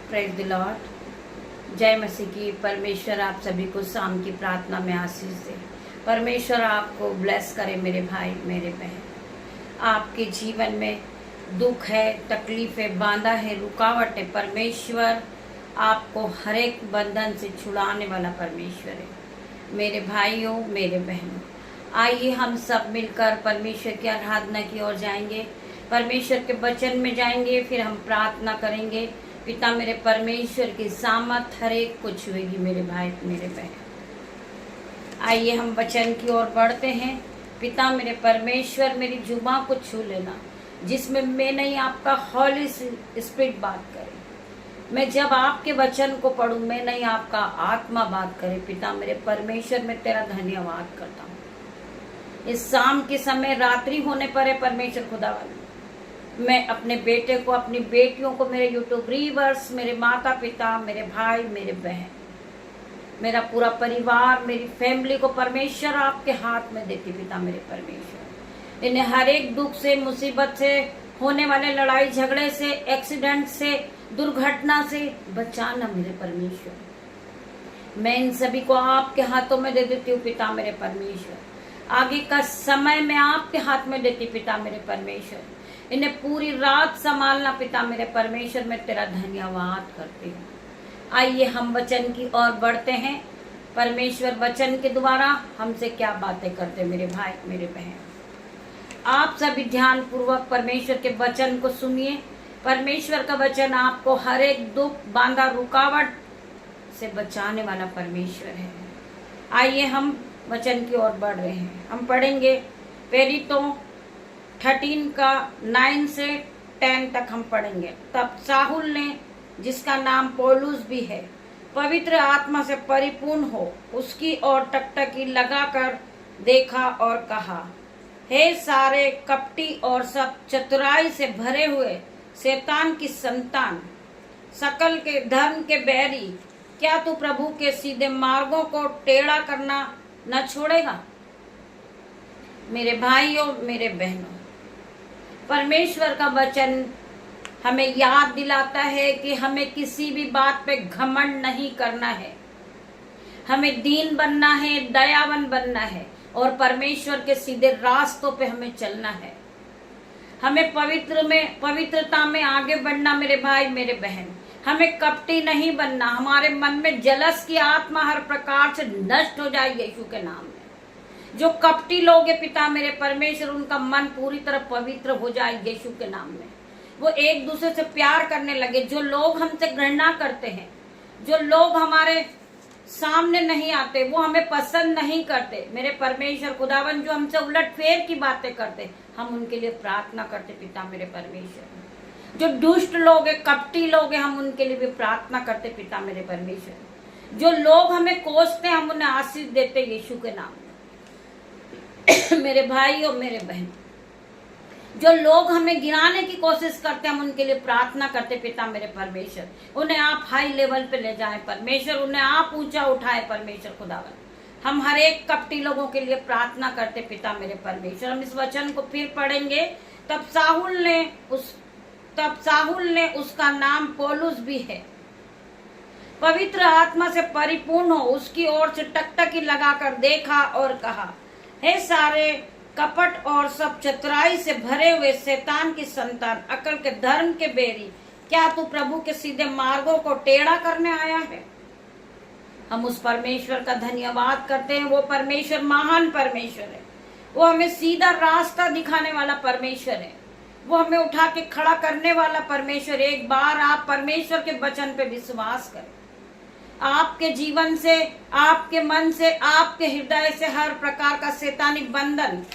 Praise the Lord. जय मसीह की। परमेश्वर आप सभी को शाम की प्रार्थना में आशीष दे। परमेश्वर आपको ब्लेस करे मेरे भाई मेरे बहन। आपके जीवन में दुख है, तकलीफ है, बांधा है, रुकावट है, परमेश्वर आपको हर एक बंधन से छुड़ाने वाला परमेश्वर है। मेरे भाइयों मेरे बहनों, आइए हम सब मिलकर परमेश्वर की आराधना की ओर जाएंगे, परमेश्वर के वचन में जाएंगे, फिर हम प्रार्थना करेंगे। पिता मेरे परमेश्वर की सामर्थ हर एक को छुएगी मेरे भाई मेरे बहन। आइए हम वचन की ओर बढ़ते हैं। पिता मेरे परमेश्वर मेरी जुबान को छू लेना, जिसमें मैं नहीं आपका हॉली स्पिरिट बात करे। मैं जब आपके वचन को पढ़ूं, मैं नहीं आपका आत्मा बात करे। पिता मेरे परमेश्वर मैं तेरा धन्यवाद करता हूँ। इस शाम के समय रात्रि होने पर है परमेश्वर खुदावन, मैं अपने बेटे को, अपनी बेटियों को, मेरे यूट्यूब व्यूअर्स, मेरे माता पिता, मेरे भाई मेरे बहन, मेरा पूरा परिवार, मेरी फैमिली को परमेश्वर आपके हाथ में देती। पिता मेरे परमेश्वर इन्हें हर एक दुख से, मुसीबत से, होने वाले लड़ाई झगड़े से, एक्सीडेंट से, दुर्घटना से बचाना मेरे परमेश्वर। मैं इन सभी को आपके हाथों में दे देती हूँ पिता मेरे परमेश्वर। आगे का समय मैं आपके हाथ में देती पिता मेरे परमेश्वर। इन्हें पूरी रात संभालना पिता मेरे परमेश्वर, मैं तेरा धन्यवाद करती हूँ। आइए हम वचन की ओर बढ़ते हैं। परमेश्वर वचन के द्वारा हमसे क्या बातें करते मेरे भाई मेरे बहन। आप सभी ध्यान पूर्वक परमेश्वर के वचन को सुनिए। परमेश्वर का वचन आपको हर एक दुख, बांधा, रुकावट से बचाने वाला परमेश्वर है। आइए हम वचन की ओर बढ़ रहे हैं। हम पढ़ेंगे प्रेरितों 13 का 9 से 10 तक हम पढ़ेंगे। तब साहुल ने, जिसका नाम पौलुस भी है, पवित्र आत्मा से परिपूर्ण हो, उसकी ओर टकटकी लगाकर देखा और कहा, हे सारे कपटी और सब चतुराई से भरे हुए शैतान की संतान, सकल के धर्म के बैरी, क्या तू प्रभु के सीधे मार्गों को टेढ़ा करना न छोड़ेगा। मेरे भाइयों मेरे बहनों, परमेश्वर का वचन हमें याद दिलाता है कि हमें किसी भी बात पे घमंड नहीं करना है। हमें दीन बनना है, दयावान बनना है और परमेश्वर के सीधे रास्तों पे हमें चलना है। हमें पवित्रता में आगे बढ़ना मेरे भाई मेरे बहन। हमें कपटी नहीं बनना। हमारे मन में जलस की आत्मा हर प्रकार से नष्ट हो जाए यीशु के नाम में। जो कपटी लोग हैं पिता मेरे परमेश्वर, उनका मन पूरी तरह पवित्र हो जाए यीशु के नाम में। वो एक दूसरे से प्यार करने लगे। जो लोग हमसे घृणा करते हैं, जो लोग हमारे सामने नहीं आते, वो हमें पसंद नहीं करते मेरे परमेश्वर खुदावन, जो हमसे उलट फेर की बातें करते, हम उनके लिए प्रार्थना करते पिता मेरे परमेश्वर। जो दुष्ट लोग हैं, कपटी लोग हैं, हम उनके लिए भी प्रार्थना करते पिता मेरे परमेश्वर। जो लोग हमें कोसते, हम उन्हें आशीष देते यीशु के नाम में। मेरे भाई और मेरे बहन, जो लोग हमें गिराने की कोशिश करते हैं, हम उनके लिए प्रार्थना करते पिता मेरे परमेश्वर। उन्हें आप हाई लेवल पे ले जाएं परमेश्वर, उन्हें आप ऊंचा उठाए परमेश्वर खुदावन। हम हर एक कपटी लोगों के लिए प्रार्थना करते पिता मेरे परमेश्वर। हम इस वचन को फिर पढ़ेंगे। तब साहुल ने, उसका नाम पौलुस भी है, पवित्र आत्मा से परिपूर्ण हो, उसकी ओर से टकटकी लगाकर देखा और कहा, हे सारे कपट और सब चतुराई से भरे हुए शैतान की संतान, अकल के धर्म के बेरी, क्या तू प्रभु के सीधे मार्गों को टेढ़ा करने आया है। हम उस परमेश्वर का धन्यवाद करते हैं। वो परमेश्वर महान परमेश्वर है। वो हमें सीधा रास्ता दिखाने वाला परमेश्वर है। वो हमें उठा के खड़ा करने वाला परमेश्वर। एक बार आप परमेश्वर के वचन पे विश्वास करें, आपके जीवन से, आपके मन से, आपके हृदय से हर प्रकार का शैतानी बंधन,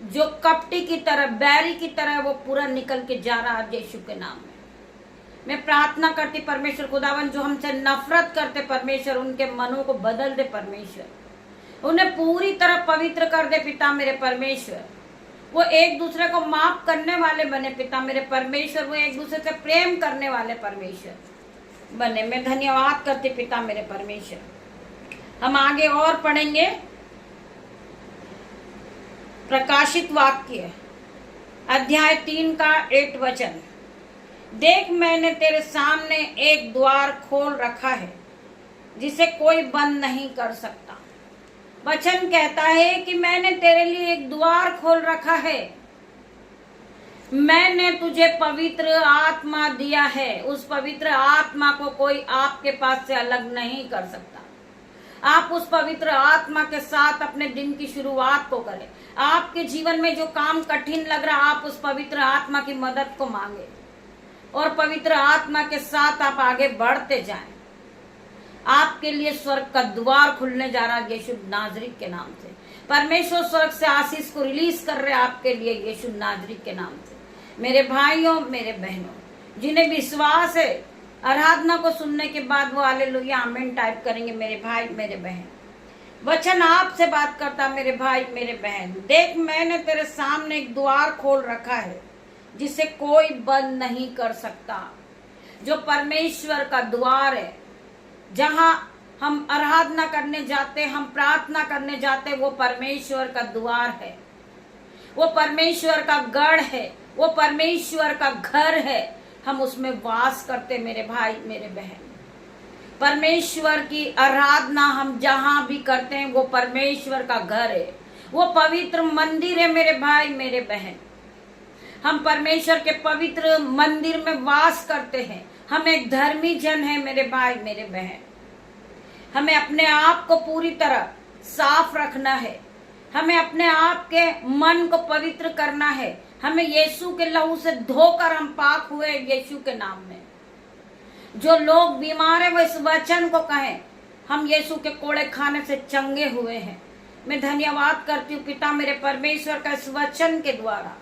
जो कपटी की तरह, बैरी की तरह, वो पूरा निकल के जा रहा है यीशु के नाम में। मैं प्रार्थना करती परमेश्वर खुदावन, जो हमसे नफरत करते परमेश्वर, उनके मनों को बदल दे परमेश्वर। उन्हें पूरी तरह पवित्र कर दे पिता मेरे परमेश्वर। वो एक दूसरे को माफ करने वाले बने पिता मेरे परमेश्वर। वो एक दूसरे से प्रेम करने वाले परमेश्वर बने। मैं धन्यवाद करती पिता मेरे परमेश्वर। हम आगे और पढ़ेंगे। प्रकाशित वाक्य अध्याय 3 का 8 वचन, देख मैंने तेरे सामने एक द्वार खोल रखा है जिसे कोई बंद नहीं कर सकता। वचन कहता है कि मैंने तेरे लिए एक द्वार खोल रखा है। मैंने तुझे पवित्र आत्मा दिया है। उस पवित्र आत्मा को कोई आपके पास से अलग नहीं कर सकता। आप उस पवित्र आत्मा के साथ अपने दिन की शुरुआत को करें। आपके जीवन में जो काम कठिन लग रहा, आप उस पवित्र आत्मा की मदद को मांगे और पवित्र आत्मा के साथ आप आगे बढ़ते जाएं। आपके लिए स्वर्ग का द्वार खुलने जा रहा है यीशु नाजरी के नाम से। परमेश्वर स्वर्ग से आशीष को रिलीज कर रहे आपके लिए यीशु नाजरी के नाम से। मेरे भाइयों, मेरे बहनों, जिन्हें विश्वास है, आराधना को सुनने के बाद वो हालेलुया आमीन टाइप करेंगे। मेरे भाई, मेरे बहन, वचन आपसे बात करता मेरे भाई, मेरे बहन। देख मैंने तेरे सामने एक द्वार खोल रखा है जिसे कोई बंद नहीं कर सकता। जो परमेश्वर का द्वार है, जहां हम आराधना करने जाते, हम प्रार्थना करने जाते, वो परमेश्वर का द्वार है, वो परमेश्वर का गढ़ है, वो परमेश्वर का घर है। हम उसमें वास करते मेरे भाई, मेरे बहन। परमेश्वर की आराधना हम जहां भी करते हैं वो परमेश्वर का घर है, वो पवित्र मंदिर है मेरे भाई, मेरे बहन। हम परमेश्वर के पवित्र मंदिर में वास करते हैं। हम एक धर्मी जन है मेरे भाई, मेरे बहन। हमें अपने आप को पूरी तरह साफ रखना है। हमें अपने आप के मन को पवित्र करना है। हमें यीशु के लहू से धोकर हम पाक हुए यीशु के नाम में। जो लोग बीमार है वो इस वचन को कहें, हम यीशु के कोड़े खाने से चंगे हुए हैं। मैं धन्यवाद करती हूँ पिता मेरे परमेश्वर का इस वचन के द्वारा।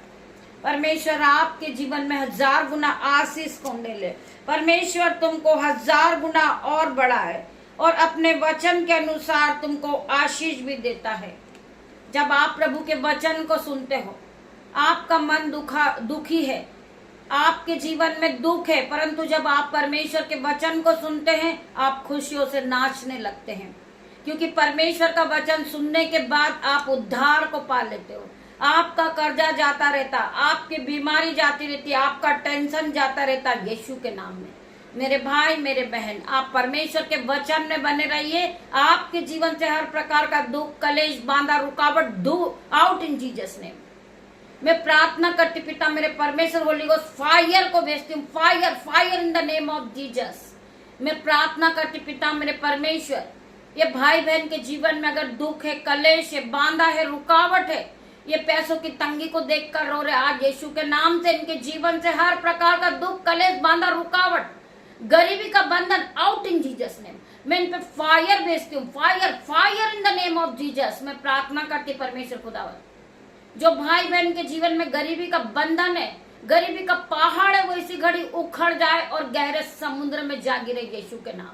परमेश्वर आपके जीवन में 1000 गुना आशीष को ले। परमेश्वर तुमको 1000 गुना और बढ़ाए और अपने वचन के अनुसार तुमको आशीष भी देता है। जब आप प्रभु के वचन को सुनते हो, आपका मन दुखी है, आपके जीवन में दुख है, परंतु जब आप परमेश्वर के वचन को सुनते हैं आप खुशियों से नाचने लगते हैं, क्योंकि परमेश्वर का वचन सुनने के बाद आप उद्धार को पा लेते हो। आपका कर्जा जाता रहता, आपकी बीमारी जाती रहती, आपका टेंशन जाता रहता यीशु के नाम में। मेरे भाई, मेरे बहन, आप परमेश्वर के वचन में बने रहिए। आपके जीवन से हर प्रकार का दुख, कलेश, बांधा, रुकावट आउट इन जीसस नेम। मैं प्रार्थना करती पिता मेरे परमेश्वर, होली गोस्ट फायर को भेजती हूँ। Fire, fire in the name of Jesus. मैं प्रार्थना करती पिता मेरे परमेश्वर, ये भाई बहन के जीवन में अगर दुख है, कलेश है, बांधा है, रुकावट है, ये पैसों की तंगी को देखकर रो रहे, आज यीशु के नाम से इनके जीवन से हर प्रकार का दुख, कलेश, बांधा, रुकावट, गरीबी का बंधन आउट इन जीसस नेम। मैं इन पे फायर भेजती हूँ। Fire, fire in the name of Jesus. मैं प्रार्थना करती परमेश्वर खुदावन, जो भाई बहन के जीवन में गरीबी का बंधन है, गरीबी का पहाड़ है, वो इसी घड़ी उखड़ जाए और गहरे समुद्र में जा गिरे यीशु के नाम।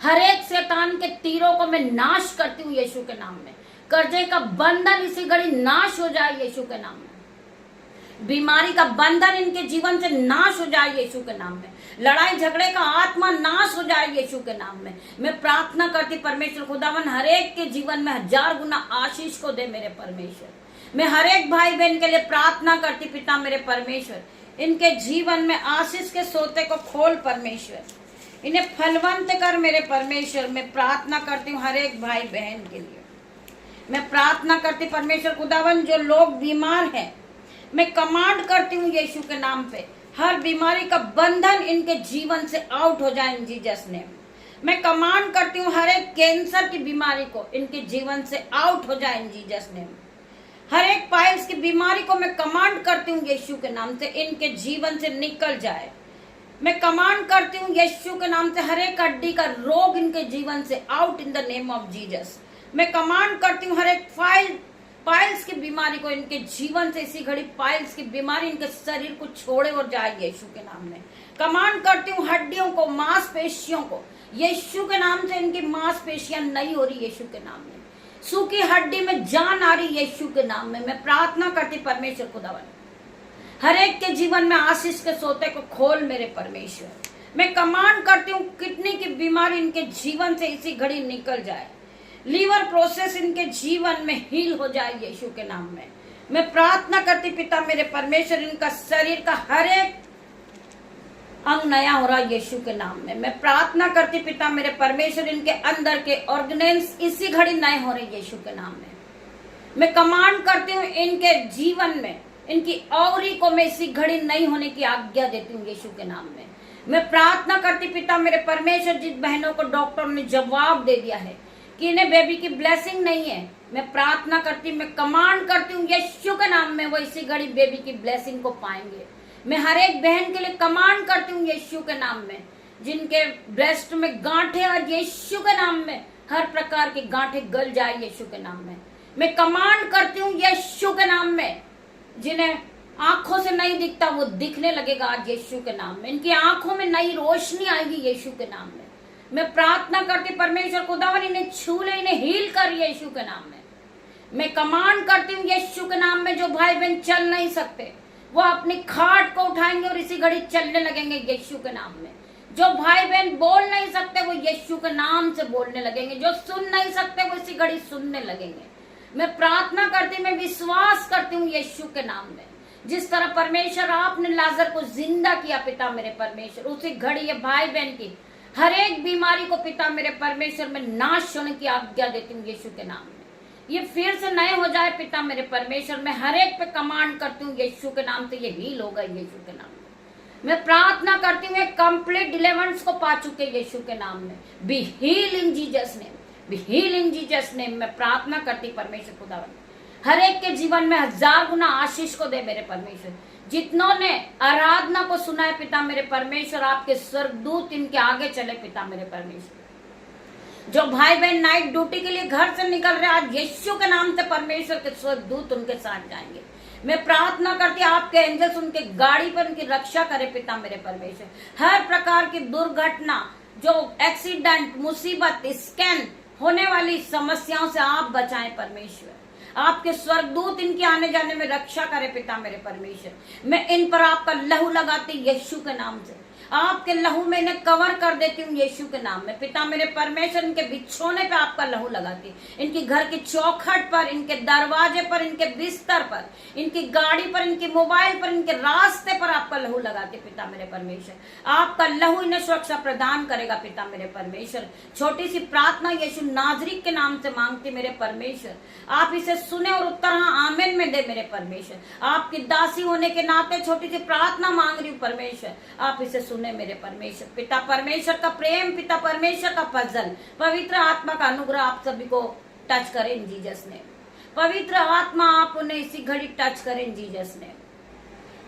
हर एक शैतान के तीरों को मैं नाश करती हूँ यीशु के नाम में। कर्जे का बंधन इसी घड़ी नाश हो जाए यीशु के नाम में। बीमारी का बंधन इनके जीवन से नाश हो जाए यीशु के नाम में। लड़ाई झगड़े का आत्मा नाश हो जाए यीशु के नाम में। मैं प्रार्थना करती परमेश्वर खुदावन हर एक के जीवन में 1000 गुना आशीष को दे मेरे परमेश्वर। मैं हर एक भाई बहन के लिए प्रार्थना करती पिता मेरे परमेश्वर, इनके जीवन में आशीष के सोते को खोल परमेश्वर, इन्हें फलवंत कर मेरे परमेश्वर। मैं प्रार्थना करती हूँ हर एक भाई बहन के लिए। मैं प्रार्थना करती परमेश्वर खुदावन, जो लोग बीमार हैं, मैं कमांड करती हूँ यीशु के नाम पे, हर बीमारी का बंधन इनके जीवन से आउट हो जाए इन जीसस नेम। मैं कमांड करती हूँ हर एक कैंसर की बीमारी को इनके जीवन से आउट हो जाए इन जीसस नेम। हर एक पाइल्स की बीमारी को मैं कमांड करती हूँ यीशु के नाम से इनके जीवन से निकल जाए। मैं कमांड करती हूँ यीशु के नाम से हर एक हड्डी का रोग इनके जीवन से out in the name of Jesus. मैं कमांड करती हूँ हर एक पाइल्स की बीमारी को इनके जीवन से इसी घड़ी पाइल्स की बीमारी इनके शरीर को छोड़े और जाए यीशु के नाम में। कमांड करती हूँ हड्डियों को, मांसपेशियों को, यीशु के नाम से इनकी मांसपेशियां नहीं हो रही यीशु के नाम में। सूखी हड्डी में जान आ रही यीशु के नाम में। मैं प्रार्थना करती परमेश्वर खुदावन, हर एक के जीवन में आशीष के सोते को खोल मेरे परमेश्वर। मैं कमांड करती हूँ किडनी की बीमारी इनके जीवन से इसी घड़ी निकल जाए। लीवर प्रोसेस इनके जीवन में हील हो जाए यीशु के नाम में। मैं प्रार्थना करती पिता मेरे परमेश्वर, इनका शरीर का हर एक अंग नया हो रहा यीशु के नाम में। मैं प्रार्थना करती पिता मेरे परमेश्वर, इनके अंदर के ऑर्गेनेल्स इसी घड़ी नए हो रहे यीशु के नाम में। मैं कमांड करती हूँ इनके जीवन में, इनकी औरी को मैं इसी घड़ी नई होने की आज्ञा देती हूँ यीशु के नाम में। मैं प्रार्थना करती पिता मेरे परमेश्वर, जिन बहनों को डॉक्टर ने जवाब दे दिया है कि इन्हें बेबी की ब्लेसिंग नहीं है, मैं प्रार्थना करती, मैं कमांड करती हूँ यीशु के नाम में वो इसी घड़ी बेबी की ब्लेसिंग को पाएंगे। मैं हर एक बहन के लिए कमांड करती हूँ यीशु के नाम में, जिनके ब्रेस्ट में गांठें, और यीशु के नाम में हर प्रकार की गांठें गल जाए यीशु के नाम में। मैं कमांड करती हूँ यीशु के नाम में, जिन्हें आंखों से नहीं दिखता वो दिखने लगेगा आज यीशु के नाम में। इनकी आंखों में नई रोशनी आएगी यीशु के नाम में। मैं प्रार्थना करती परमेश्वर खुदावन इन्हें छू ले, इन्हें हील कर यीशु के नाम में। मैं कमांड करती हूँ यीशु के नाम में, जो भाई बहन चल नहीं सकते वो अपनी खाट को उठाएंगे और इसी घड़ी चलने लगेंगे यीशु के नाम में। जो भाई बहन बोल नहीं सकते वो यीशु के नाम से बोलने लगेंगे। जो सुन नहीं सकते वो इसी घड़ी सुनने लगेंगे। मैं प्रार्थना करती, मैं विश्वास करती हूँ यीशु के नाम में। जिस तरह परमेश्वर आपने लाजर को जिंदा किया पिता मेरे परमेश्वर, उसी घड़ी ये भाई बहन की हर एक बीमारी को पिता मेरे परमेश्वर में नाश होने की आज्ञा देती हूँ यीशु के नाम में। ये फिर से नए हो जाए पिता मेरे परमेश्वर। मैं हर एक पे कमांड करती हूँ यीशु के नाम से, ये हील होगा यीशु के नाम में। मैं प्रार्थना करती हूँ कंप्लीट डिलीवरेंस को पा चुके यीशु के नाम में। Be heal in Jesus name, be heal in Jesus name. मैं प्रार्थना करती परमेश्वर खुदावन हर एक के जीवन में 1000 गुना आशीष को दे मेरे परमेश्वर। जितनों ने आराधना को सुना है पिता मेरे परमेश्वर, आपके स्वर्गदूत इनके आगे चले पिता मेरे परमेश्वर। जो भाई बहन नाइट ड्यूटी के लिए घर से निकल रहे, आज यीशु के नाम से परमेश्वर के स्वर्गदूत उनके साथ जाएंगे। मैं प्रार्थना करती आपके एंजल्स उनके गाड़ी पर उनकी रक्षा करे पिता मेरे परमेश्वर। हर प्रकार की दुर्घटना, जो एक्सीडेंट, मुसीबत, स्कैन होने वाली समस्याओं से आप बचाएं परमेश्वर। आपके स्वर्गदूत इनके आने जाने में रक्षा करे पिता मेरे परमेश्वर। मैं इन पर आपका लहू लगाती यीशु के नाम से, आपके लहू में इन्हें कवर कर देती हूँ यीशु के नाम में पिता मेरे परमेश्वर। इनके बिछोने पे आपका लहू लगाती, इनकी घर की चौखट पर, इनके दरवाजे पर, इनके बिस्तर पर, इनकी गाड़ी पर, इनकी मोबाइल पर, इनके रास्ते पर आपका लहू लगाती पिता मेरे परमेश्वर। आपका लहू इन्हें सुरक्षा प्रदान करेगा पिता मेरे परमेश्वर। छोटी सी प्रार्थना यीशु नाजरी के नाम से मांगती मेरे परमेश्वर, आप इसे सुने और उत्तर हाँ आमीन में दे मेरे परमेश्वर। आपकी दासी होने के नाते छोटी सी प्रार्थना मांग रही हूँ परमेश्वर, आप इसे सुने मेरे परमेश्वर। पिता परमेश्वर का प्रेम, पिता परमेश्वर का फजल, पवित्र आत्मा का अनुग्रह आप सभी को टच करें इन जीसस ने। पवित्र आत्मा आप उन्हें इसी घड़ी टच करें इन जीसस ने।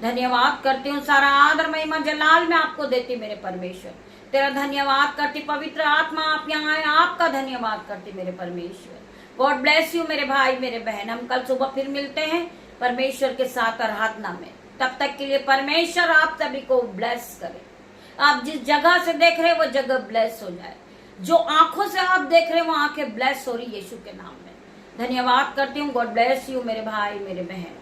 धन्यवाद करती हूँ, सारा आदर महिमा जलाल में आपको देती मेरे परमेश्वर। तेरा धन्यवाद करती पवित्र आत्मा, आप यहाँ आए, आपका धन्यवाद करती मेरे परमेश्वर। गॉड ब्लेस यू मेरे भाई मेरे बहन। हम कल सुबह फिर मिलते हैं परमेश्वर के साथ आराधना में। तब तक के लिए परमेश्वर आप सभी को ब्लेस करे। आप जिस जगह से देख रहे वो जगह ब्लेस हो जाए। जो आंखों से आप देख रहे वो आंखें ब्लेस हो रही यीशु के नाम में। धन्यवाद करती हूँ। गॉड ब्लेस यू मेरे भाई मेरे बहन।